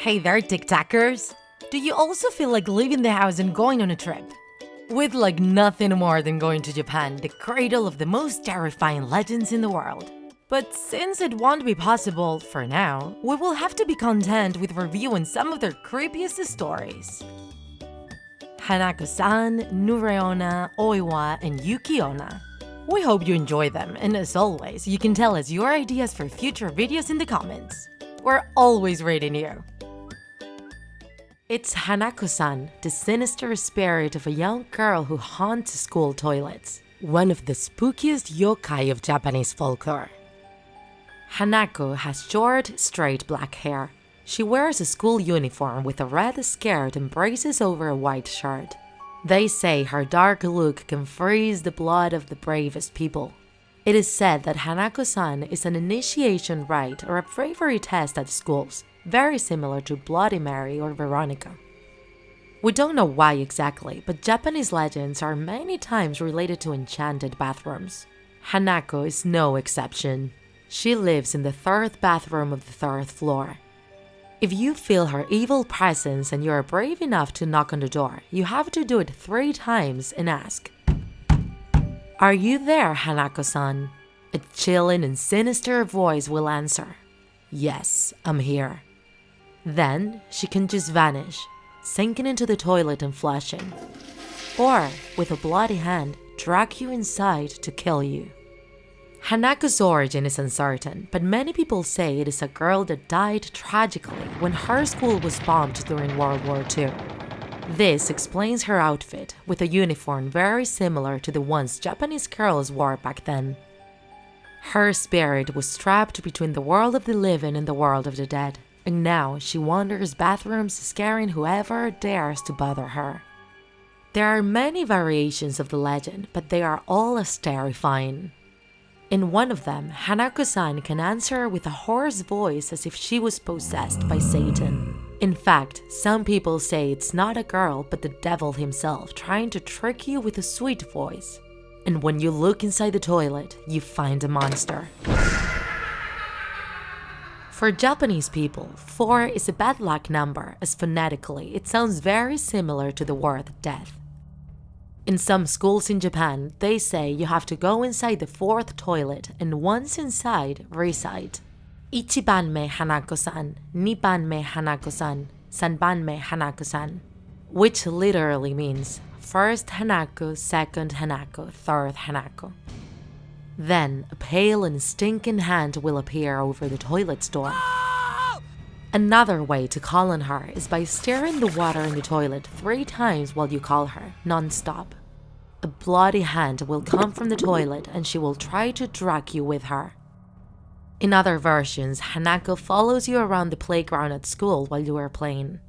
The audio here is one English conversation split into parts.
Hey there, TikTakers! Do you also feel like leaving the house and going on a trip? With like nothing more than going to Japan, the cradle of the most terrifying legends in the world. But since it won't be possible for now, we will have to be content with reviewing some of their creepiest stories. Hanako-san, Nure-onna, Oiwa and Yuki-onna. We hope you enjoy them, and as always, you can tell us your ideas for future videos in the comments. We're always reading you. It's Hanako-san, the sinister spirit of a young girl who haunts school toilets, one of the spookiest yokai of Japanese folklore. Hanako has short, straight black hair. She wears a school uniform with a red skirt and braces over a white shirt. They say her dark look can freeze the blood of the bravest people. It is said that Hanako-san is an initiation rite or a bravery test at schools, very similar to Bloody Mary or Veronica. We don't know why exactly, but Japanese legends are many times related to enchanted bathrooms. Hanako is no exception. She lives in the third bathroom of the third floor. If you feel her evil presence and you are brave enough to knock on the door, you have to do it 3 times and ask, "Are you there, Hanako-san?" A chilling and sinister voice will answer, "Yes, I'm here." Then she can just vanish, sinking into the toilet and flushing. Or, with a bloody hand, drag you inside to kill you. Hanako's origin is uncertain, but many people say it is a girl that died tragically when her school was bombed during World War II. This explains her outfit, with a uniform very similar to the ones Japanese girls wore back then. Her spirit was trapped between the world of the living and the world of the dead, and now she wanders bathrooms scaring whoever dares to bother her. There are many variations of the legend, but they are all as terrifying. In one of them, Hanako-san can answer with a hoarse voice as if she was possessed by Satan. In fact, some people say it's not a girl but the devil himself trying to trick you with a sweet voice. And when you look inside the toilet, you find a monster. For Japanese people, 4 is a bad luck number as phonetically it sounds very similar to the word death. In some schools in Japan, they say you have to go inside the 4th toilet and once inside, recite "Ichibanme Hanako-san, Nibanme Hanako-san, Sanbanme Hanako-san," which literally means first Hanako, second Hanako, third Hanako. Then a pale and stinking hand will appear over the toilet's door. Another way to call on her is by stirring the water in the toilet 3 times while you call her, non-stop. A bloody hand will come from the toilet and she will try to drag you with her. In other versions, Hanako follows you around the playground at school while you are playing.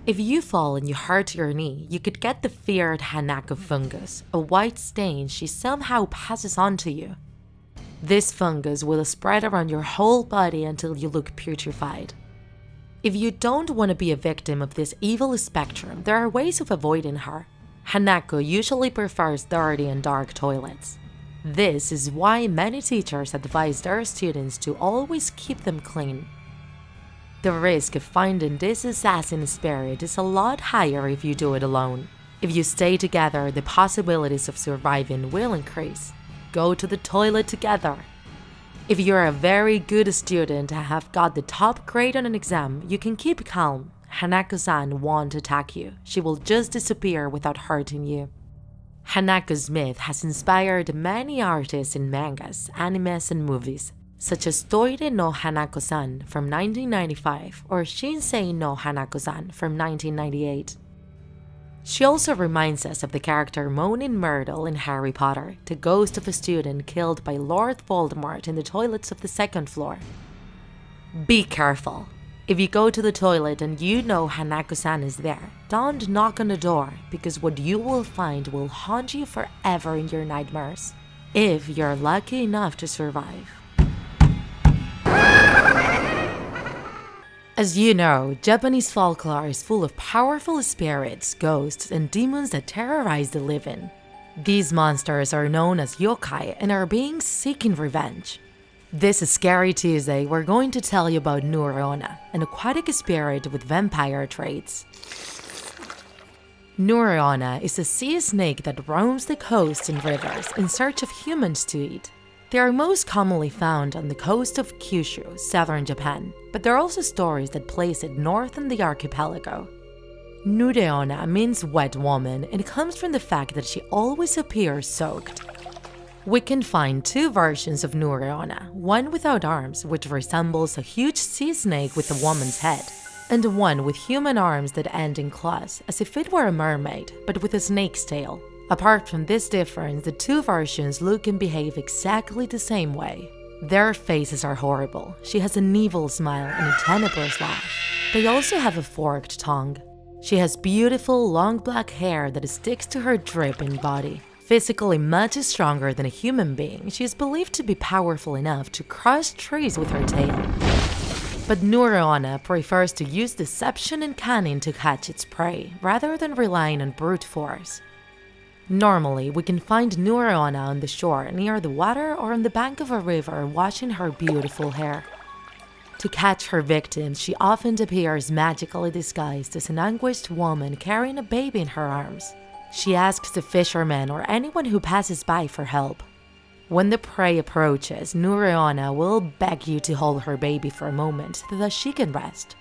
If you fall and you hurt your knee, you could get the feared Hanako fungus, a white stain she somehow passes on to you. This fungus will spread around your whole body until you look putrefied. If you don't want to be a victim of this evil spectrum, there are ways of avoiding her. Hanako usually prefers dirty and dark toilets. This is why many teachers advise their students to always keep them clean. The risk of finding this assassin spirit is a lot higher if you do it alone. If you stay together, the possibilities of surviving will increase. Go to the toilet together. If you're a very good student and have got the top grade on an exam, you can keep calm. Hanako-san won't attack you. She will just disappear without hurting you. Hanako's myth has inspired many artists in mangas, animes, and movies, such as Toire no Hanako-san from 1995 or Shinsei no Hanako-san from 1998. She also reminds us of the character Moaning Myrtle in Harry Potter, the ghost of a student killed by Lord Voldemort in the toilets of the 2nd floor. Be careful. If you go to the toilet and you know Hanako-san is there, don't knock on the door because what you will find will haunt you forever in your nightmares, if you're lucky enough to survive. As you know, Japanese folklore is full of powerful spirits, ghosts, and demons that terrorize the living. These monsters are known as yokai and are beings seeking revenge. This is Scary Tuesday. We're going to tell you about Nure-onna, an aquatic spirit with vampire traits. Nure-onna is a sea snake that roams the coasts and rivers in search of humans to eat. They are most commonly found on the coast of Kyushu, southern Japan, but there are also stories that place it north in the archipelago. Nure-onna means wet woman and comes from the fact that she always appears soaked. We can find two versions of Nure-onna, one without arms, which resembles a huge sea snake with a woman's head, and one with human arms that end in claws, as if it were a mermaid, but with a snake's tail. Apart from this difference, the two versions look and behave exactly the same way. Their faces are horrible. She has an evil smile and a tenebrous laugh. They also have a forked tongue. She has beautiful, long black hair that sticks to her dripping body. Physically much stronger than a human being, she is believed to be powerful enough to crush trees with her tail. But Nure-onna prefers to use deception and cunning to catch its prey, rather than relying on brute force. Normally, we can find Nure-onna on the shore near the water or on the bank of a river washing her beautiful hair. To catch her victims, she often appears magically disguised as an anguished woman carrying a baby in her arms. She asks the fishermen or anyone who passes by for help. When the prey approaches, Nure-onna will beg you to hold her baby for a moment so that she can rest.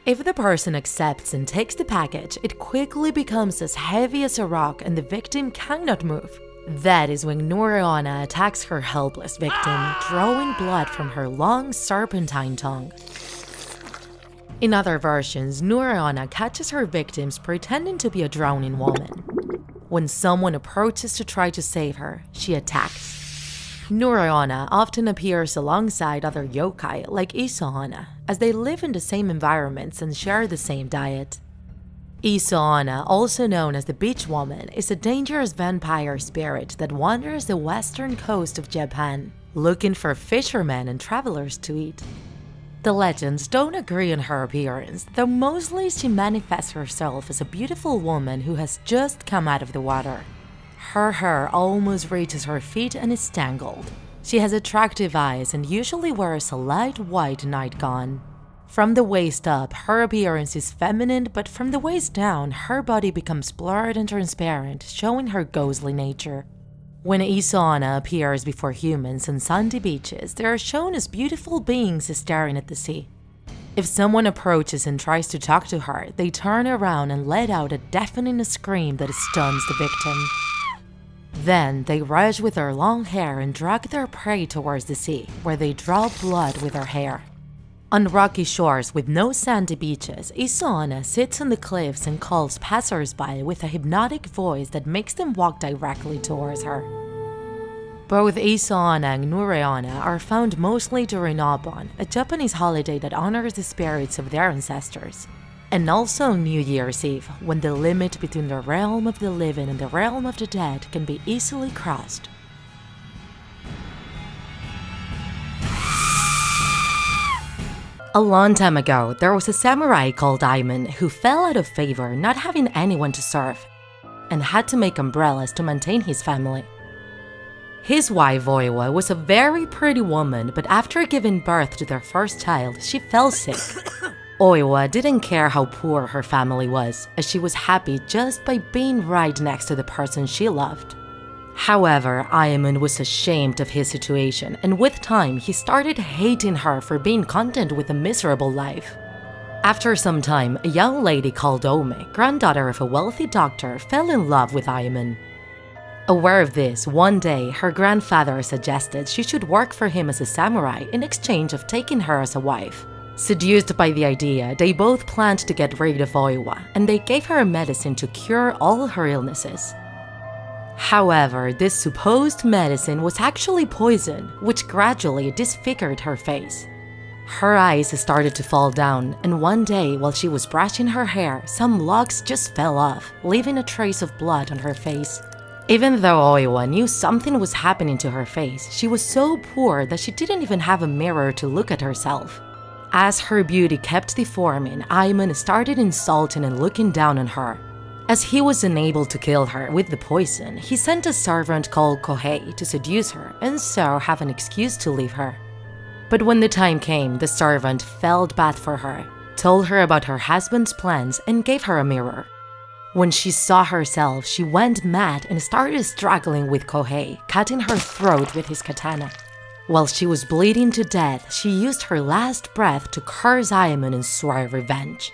If the person accepts and takes the package, it quickly becomes as heavy as a rock and the victim cannot move. That is when Nure-onna attacks her helpless victim, drawing blood from her long serpentine tongue. In other versions, Nure-onna catches her victims pretending to be a drowning woman. When someone approaches to try to save her, she attacks. Nure-onna often appears alongside other yokai like Oiwa, as they live in the same environments and share the same diet. Oiwa, also known as the beach woman, is a dangerous vampire spirit that wanders the western coast of Japan, looking for fishermen and travelers to eat. The legends don't agree on her appearance, though mostly she manifests herself as a beautiful woman who has just come out of the water. Her hair almost reaches her feet and is tangled. She has attractive eyes and usually wears a light white nightgown. From the waist up, her appearance is feminine, but from the waist down, her body becomes blurred and transparent, showing her ghostly nature. When Oiwa appears before humans on sandy beaches, they are shown as beautiful beings staring at the sea. If someone approaches and tries to talk to her, they turn around and let out a deafening scream that stuns the victim. Then they rush with their long hair and drag their prey towards the sea, where they draw blood with their hair. On rocky shores with no sandy beaches, Oiwa sits on the cliffs and calls passers-by with a hypnotic voice that makes them walk directly towards her. Both Oiwa and Nure-onna are found mostly during Obon, a Japanese holiday that honors the spirits of their ancestors, and also New Year's Eve, when the limit between the realm of the living and the realm of the dead can be easily crossed. A long time ago, there was a samurai called Aimen who fell out of favor not having anyone to serve, and had to make umbrellas to maintain his family. His wife Oiwa was a very pretty woman, but after giving birth to their first child, she fell sick. Oiwa didn't care how poor her family was, as she was happy just by being right next to the person she loved. However, Aimen was ashamed of his situation, and with time, he started hating her for being content with a miserable life. After some time, a young lady called Ome, granddaughter of a wealthy doctor, fell in love with Aimen. Aware of this, one day, her grandfather suggested she should work for him as a samurai in exchange of taking her as a wife. Seduced by the idea, they both planned to get rid of Oiwa, and they gave her a medicine to cure all her illnesses. However, this supposed medicine was actually poison, which gradually disfigured her face. Her eyes started to fall down, and one day, while she was brushing her hair, some locks just fell off, leaving a trace of blood on her face. Even though Oiwa knew something was happening to her face, she was so poor that she didn't even have a mirror to look at herself. As her beauty kept deforming, Aimen started insulting and looking down on her. As he was unable to kill her with the poison, he sent a servant called Kohei to seduce her and so have an excuse to leave her. But when the time came, the servant felt bad for her, told her about her husband's plans, and gave her a mirror. When she saw herself, she went mad and started struggling with Kohei, cutting her throat with his katana. While she was bleeding to death, she used her last breath to curse Ayamon and swear revenge.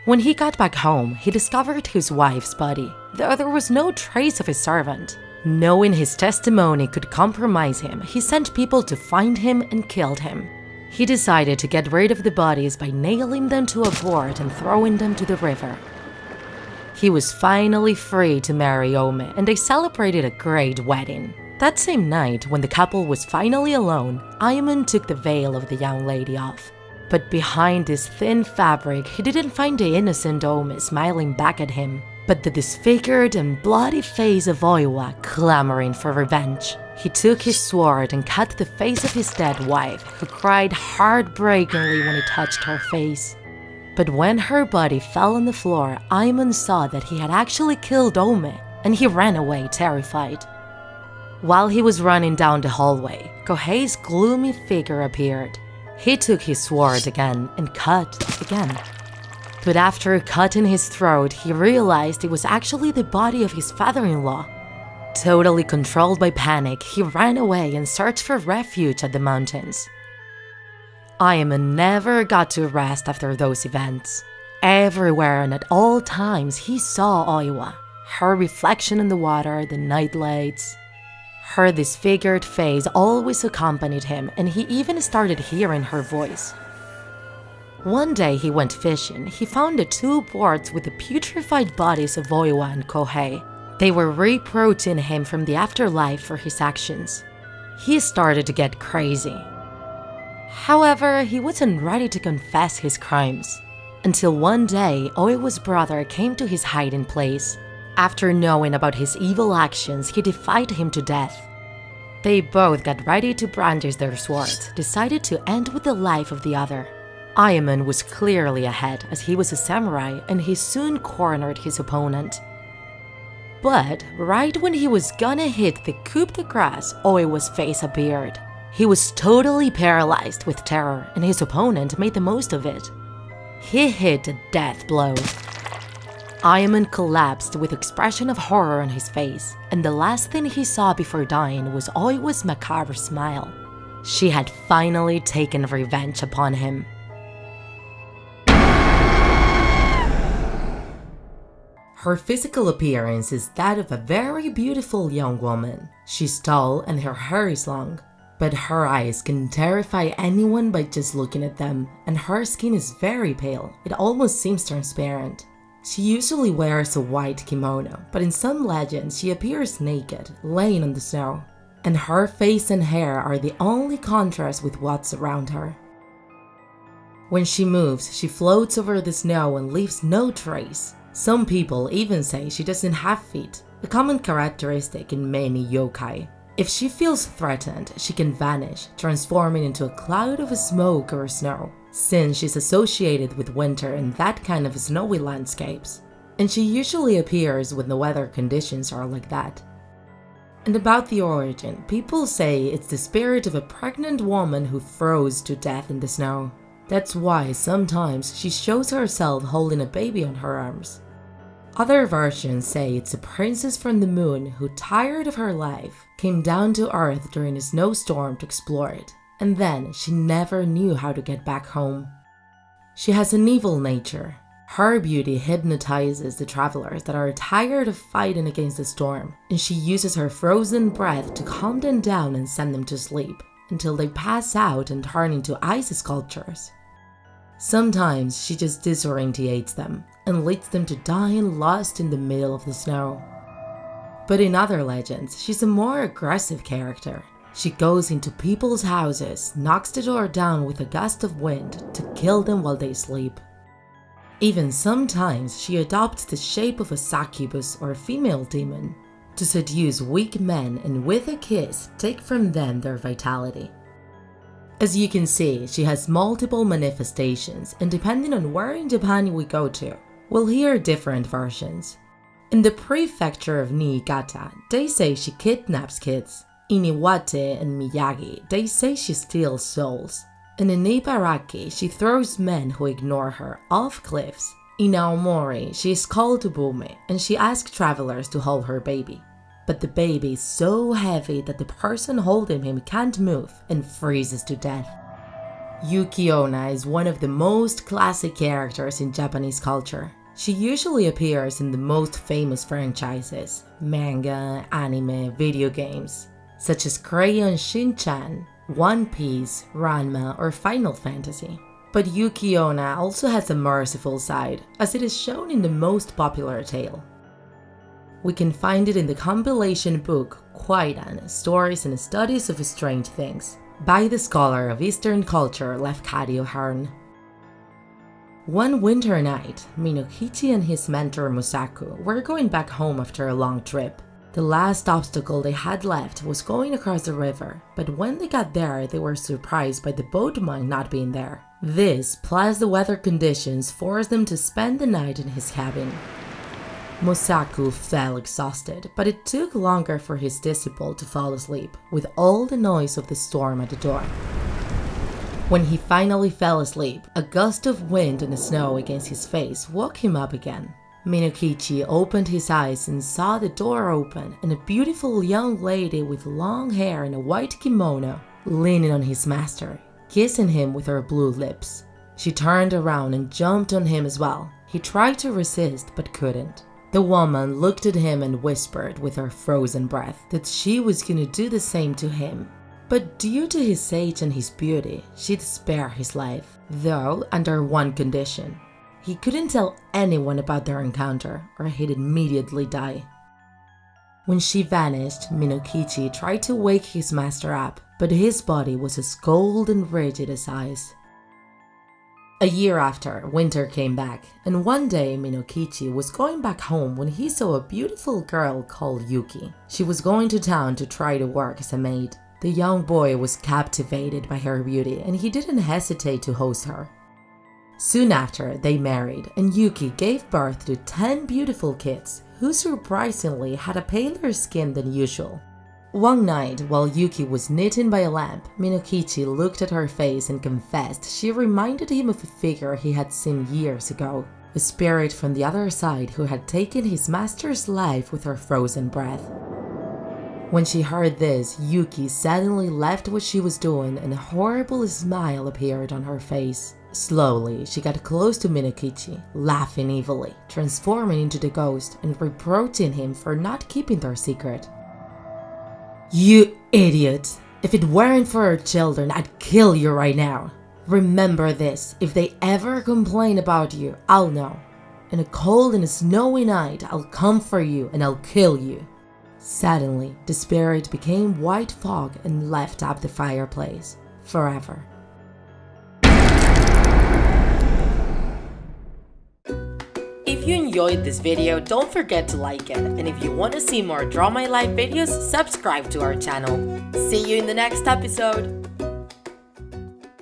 When he got back home, he discovered his wife's body, though there was no trace of his servant. Knowing his testimony could compromise him, he sent people to find him and killed him. He decided to get rid of the bodies by nailing them to a board and throwing them to the river. He was finally free to marry Ome, and they celebrated a great wedding. That same night, when the couple was finally alone, Ayamon took the veil of the young lady off. But behind this thin fabric, he didn't find the innocent Ome smiling back at him, but the disfigured and bloody face of Oiwa clamoring for revenge. He took his sword and cut the face of his dead wife, who cried heartbreakingly when he touched her face. But when her body fell on the floor, Ayamon saw that he had actually killed Ome, and he ran away terrified. While he was running down the hallway, Kohei's gloomy figure appeared. He took his sword again and cut again. But after cutting his throat, he realized it was actually the body of his father-in-law. Totally controlled by panic, he ran away and searched for refuge at the mountains. Ayamon never got to rest after those events. Everywhere and at all times, he saw Oiwa, her reflection in the water, the night lights. Her disfigured face always accompanied him, and he even started hearing her voice. One day he went fishing. He found the two boards with the putrefied bodies of Oiwa and Kohei. They were reproaching him from the afterlife for his actions. He started to get crazy. However, he wasn't ready to confess his crimes. Until one day, Oiwa's brother came to his hiding place. After knowing about his evil actions, he defied him to death. They both got ready to brandish their swords, decided to end with the life of the other. Ayamon was clearly ahead, as he was a samurai, and he soon cornered his opponent. But right when he was gonna hit the coup de grace, Oiwa's face appeared. He was totally paralyzed with terror, and his opponent made the most of it. He hit a death blow. Ayamon collapsed with expression of horror on his face, and the last thing he saw before dying was Oiwa's macabre smile. She had finally taken revenge upon him. Her physical appearance is that of a very beautiful young woman. She's tall and her hair is long, but her eyes can terrify anyone by just looking at them, and her skin is very pale. It almost seems transparent. She usually wears a white kimono, but in some legends she appears naked, laying on the snow, and her face and hair are the only contrast with what's around her. When she moves, she floats over the snow and leaves no trace. Some people even say she doesn't have feet, a common characteristic in many yokai. If she feels threatened, she can vanish, transforming into a cloud of smoke or snow, since she's associated with winter and that kind of snowy landscapes. And she usually appears when the weather conditions are like that. And about the origin, people say it's the spirit of a pregnant woman who froze to death in the snow. That's why sometimes she shows herself holding a baby on her arms. Other versions say it's a princess from the moon who, tired of her life, came down to Earth during a snowstorm to explore it, and then she never knew how to get back home. She has an evil nature. Her beauty hypnotizes the travelers that are tired of fighting against the storm, and she uses her frozen breath to calm them down and send them to sleep, until they pass out and turn into ice sculptures. Sometimes she just disorientates them and leads them to dying lost in the middle of the snow. But in other legends, she's a more aggressive character. She goes into people's houses, knocks the door down with a gust of wind to kill them while they sleep. Even sometimes she adopts the shape of a succubus or a female demon to seduce weak men and with a kiss take from them their vitality. As you can see, she has multiple manifestations, and depending on where in Japan we go to, we'll hear different versions. In the prefecture of Niigata, they say she kidnaps kids. In Iwate and Miyagi, they say she steals souls. And in Ibaraki, she throws men who ignore her off cliffs. In Aomori, she is called Ubume and she asks travelers to hold her baby. But the baby is so heavy that the person holding him can't move and freezes to death. Yuki-onna is one of the most classic characters in Japanese culture. She usually appears in the most famous franchises, manga, anime, video games, such as Crayon Shin-chan, One Piece, Ranma, or Final Fantasy. But Yuki-onna also has a merciful side, as it is shown in the most popular tale. We can find it in the compilation book Kwaidan, Stories and Studies of Strange Things, by the scholar of Eastern culture Lefkadio Hearn. One winter night, Minokichi and his mentor Musaku were going back home after a long trip. The last obstacle they had left was going across the river, but when they got there, they were surprised by the boatman not being there. This, plus the weather conditions, forced them to spend the night in his cabin. Musaku fell exhausted, but it took longer for his disciple to fall asleep, with all the noise of the storm at the door. When he finally fell asleep, a gust of wind and snow against his face woke him up again. Minokichi opened his eyes and saw the door open and a beautiful young lady with long hair and a white kimono leaning on his master, kissing him with her blue lips. She turned around and jumped on him as well. He tried to resist but couldn't. The woman looked at him and whispered with her frozen breath that she was going to do the same to him. But due to his age and his beauty, she'd spare his life, though under one condition. He couldn't tell anyone about their encounter or he'd immediately die. When she vanished, Minokichi tried to wake his master up, but his body was as cold and rigid as ice. A year after, winter came back, and one day Minokichi was going back home when he saw a beautiful girl called Yuki. She was going to town to try to work as a maid. The young boy was captivated by her beauty and he didn't hesitate to host her. Soon after, they married and Yuki gave birth to 10 beautiful kids who surprisingly had a paler skin than usual. One night, while Yuki was knitting by a lamp, Minokichi looked at her face and confessed she reminded him of a figure he had seen years ago, a spirit from the other side who had taken his master's life with her frozen breath. When she heard this, Yuki suddenly left what she was doing and a horrible smile appeared on her face. Slowly, she got close to Minokichi, laughing evilly, transforming into the ghost and reproaching him for not keeping their secret. "You idiot! If it weren't for our children, I'd kill you right now. Remember this, if they ever complain about you, I'll know. In a cold and snowy night, I'll come for you and I'll kill you." Suddenly, the spirit became white fog and left up the fireplace forever. If you enjoyed this video, don't forget to like it, and if you want to see more Draw My Life videos, subscribe to our channel. See you in the next episode!